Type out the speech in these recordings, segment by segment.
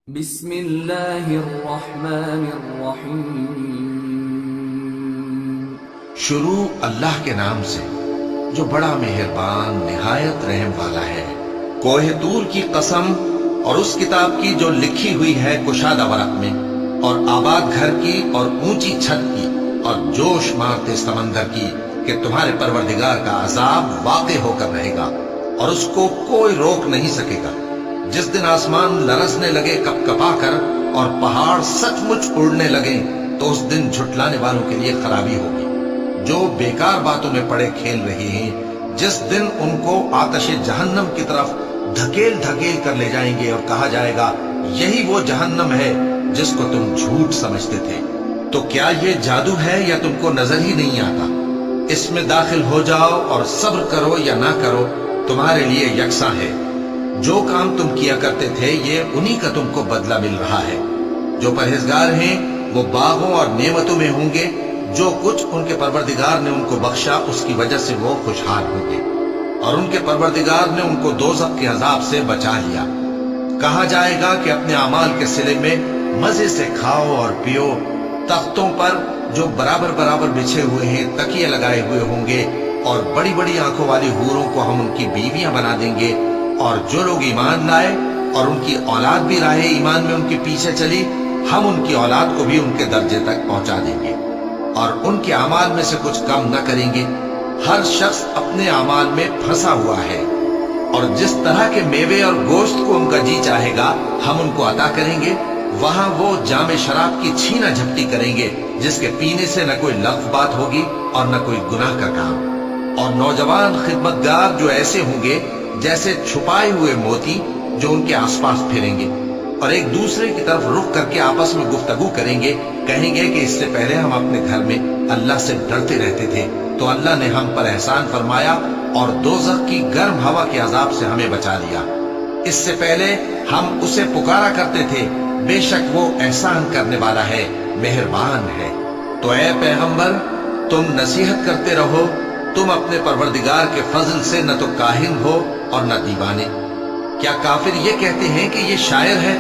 بسم اللہ الرحمن الرحیم۔ شروع اللہ کے نام سے جو بڑا مہربان نہایت رحم والا ہے۔ کوہ طور کی قسم اور اس کتاب کی جو لکھی ہوئی ہے کشادہ ورق میں، اور آباد گھر کی اور اونچی چھت کی اور جوش مارتے سمندر کی کہ تمہارے پروردگار کا عذاب واقع ہو کر رہے گا اور اس کو کوئی روک نہیں سکے گا۔ جس دن آسمان لرزنے لگے کپ کپا کر اور پہاڑ سچ مچ اڑنے لگے تو اس دن جھٹلانے والوں کے لیے خرابی ہوگی جو بیکار باتوں میں پڑے کھیل رہے ہیں۔ جس دن ان کو آتش جہنم کی طرف دھکیل دھکیل کر لے جائیں گے اور کہا جائے گا یہی وہ جہنم ہے جس کو تم جھوٹ سمجھتے تھے۔ تو کیا یہ جادو ہے یا تم کو نظر ہی نہیں آتا؟ اس میں داخل ہو جاؤ اور صبر کرو یا نہ کرو تمہارے لیے یکساں ہے۔ جو کام تم کیا کرتے تھے یہ انہی کا تم کو بدلہ مل رہا ہے۔ جو پرہیزگار ہیں وہ باغوں اور نعمتوں میں ہوں گے۔ جو کچھ ان کے پروردگار نے ان کو بخشا اس کی وجہ سے وہ خوشحال ہوں گے، اور ان کے پروردگار نے ان کو دوزخ کے عذاب سے بچا لیا۔ کہا جائے گا کہ اپنے اعمال کے صلے میں مزے سے کھاؤ اور پیو۔ تختوں پر جو برابر برابر بچھے ہوئے ہیں تکیے لگائے ہوئے ہوں گے، اور بڑی بڑی آنکھوں والی حوروں کو ہم ان کی بیویاں بنا دیں گے۔ اور جو لوگ ایمان لائے اور ان کی اولاد بھی راہ ایمان میں ان کے پیچھے چلی، ہم ان کی اولاد کو بھی ان کے درجے تک پہنچا دیں گے اور ان کے اعمال میں سے کچھ کم نہ کریں گے۔ ہر شخص اپنے اعمال میں پھنسا ہوا ہے، اور جس طرح کے میوے اور گوشت کو ان کا جی چاہے گا ہم ان کو عطا کریں گے۔ وہاں وہ جام شراب کی چھینا جھپٹی کریں گے جس کے پینے سے نہ کوئی لغو بات ہوگی اور نہ کوئی گناہ کا کام۔ اور نوجوان خدمتگار جو ایسے ہوں گے جیسے چھپائے ہوئے موتی جو ان کے آس پاس پھریں گے، اور ایک دوسرے کی طرف رخ کر کے آپس میں گفتگو کریں گے، کہیں گے کہ اس سے پہلے ہم اپنے گھر میں اللہ سے ڈرتے رہتے تھے تو اللہ نے ہم پر احسان فرمایا اور دوزخ کی گرم ہوا کے عذاب سے ہمیں بچا لیا۔ اس سے پہلے ہم اسے پکارا کرتے تھے، بے شک وہ احسان کرنے والا ہے، مہربان ہے۔ تو اے پیغمبر تم نصیحت کرتے رہو، تم اپنے پروردگار کے فضل سے نہ تو کاہن ہو اور نہ دیوانے۔ کیا کافر یہ کہتے ہیں کہ یہ شاعر ہے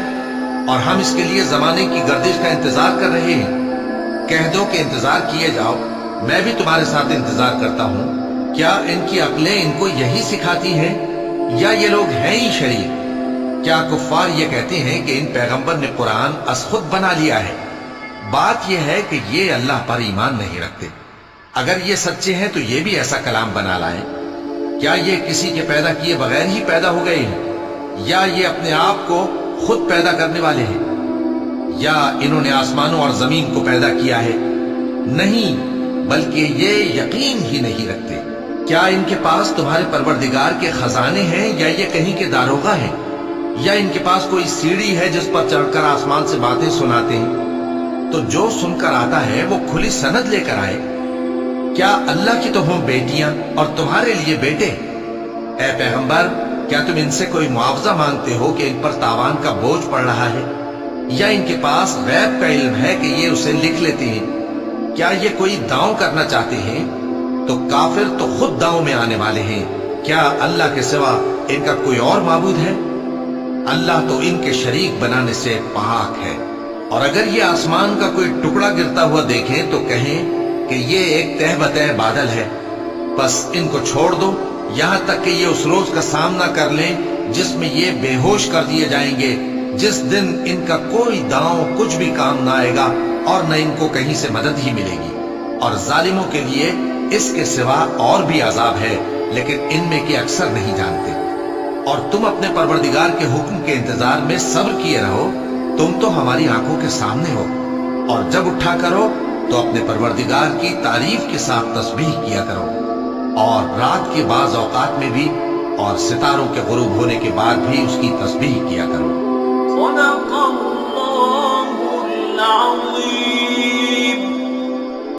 اور ہم اس کے لیے زمانے کی گردش کا انتظار کر رہے ہیں؟ کہہ دو کہ انتظار کیے جاؤ، میں بھی تمہارے ساتھ انتظار کرتا ہوں۔ کیا ان کی عقلیں ان کو یہی سکھاتی ہیں یا یہ لوگ ہیں ہی شریر؟ کیا کفار یہ کہتے ہیں کہ ان پیغمبر نے قرآن از خود بنا لیا ہے؟ بات یہ ہے کہ یہ اللہ پر ایمان نہیں رکھتے۔ اگر یہ سچے ہیں تو یہ بھی ایسا کلام بنا لائیں۔ کیا یہ کسی کے پیدا کیے بغیر ہی پیدا ہو گئے ہیں، یا یہ اپنے آپ کو خود پیدا کرنے والے ہیں، یا انہوں نے آسمانوں اور زمین کو پیدا کیا ہے؟ نہیں، بلکہ یہ یقین ہی نہیں رکھتے۔ کیا ان کے پاس تمہارے پروردگار کے خزانے ہیں یا یہ کہیں کے داروغہ ہیں، یا ان کے پاس کوئی سیڑھی ہے جس پر چڑھ کر آسمان سے باتیں سناتے ہیں؟ تو جو سن کر آتا ہے وہ کھلی سند لے کر آئے۔ کیا اللہ کی تو ہوں بیٹیاں اور تمہارے لیے بیٹے؟ اے پیغمبر کیا تم ان سے کوئی معاوضہ مانگتے ہو کہ ان پر تاوان کا بوجھ پڑ رہا ہے، یا ان کے پاس غیب کا علم ہے کہ یہ اسے لکھ لیتے ہیں؟ کیا یہ کوئی داؤں کرنا چاہتے ہیں؟ تو کافر تو خود داؤں میں آنے والے ہیں۔ کیا اللہ کے سوا ان کا کوئی اور معبود ہے؟ اللہ تو ان کے شریک بنانے سے پاک ہے۔ اور اگر یہ آسمان کا کوئی ٹکڑا گرتا ہوا دیکھیں تو کہیں کہ یہ ایک تہ بتہ بادل ہے، بس ان کو چھوڑ دو یہاں تک کہ یہ اس روز کا سامنا کر لیں جس میں یہ بے ہوش کر دیے جائیں گے، جس دن ان کا کوئی داؤں کچھ بھی کام نہ آئے گا اور نہ ان کو کہیں سے مدد ہی ملے گی۔ اور ظالموں کے لیے اس کے سوا اور بھی عذاب ہے، لیکن ان میں کے اکثر نہیں جانتے۔ اور تم اپنے پروردگار کے حکم کے انتظار میں صبر کیے رہو، تم تو ہماری آنکھوں کے سامنے ہو۔ اور جب اٹھا کرو تو اپنے پروردگار کی تعریف کے ساتھ تسبیح کیا کرو، اور رات کے بعض اوقات میں بھی اور ستاروں کے غروب ہونے کے بعد بھی اس کی تسبیح کیا کرو۔ صدق اللہ العظیم۔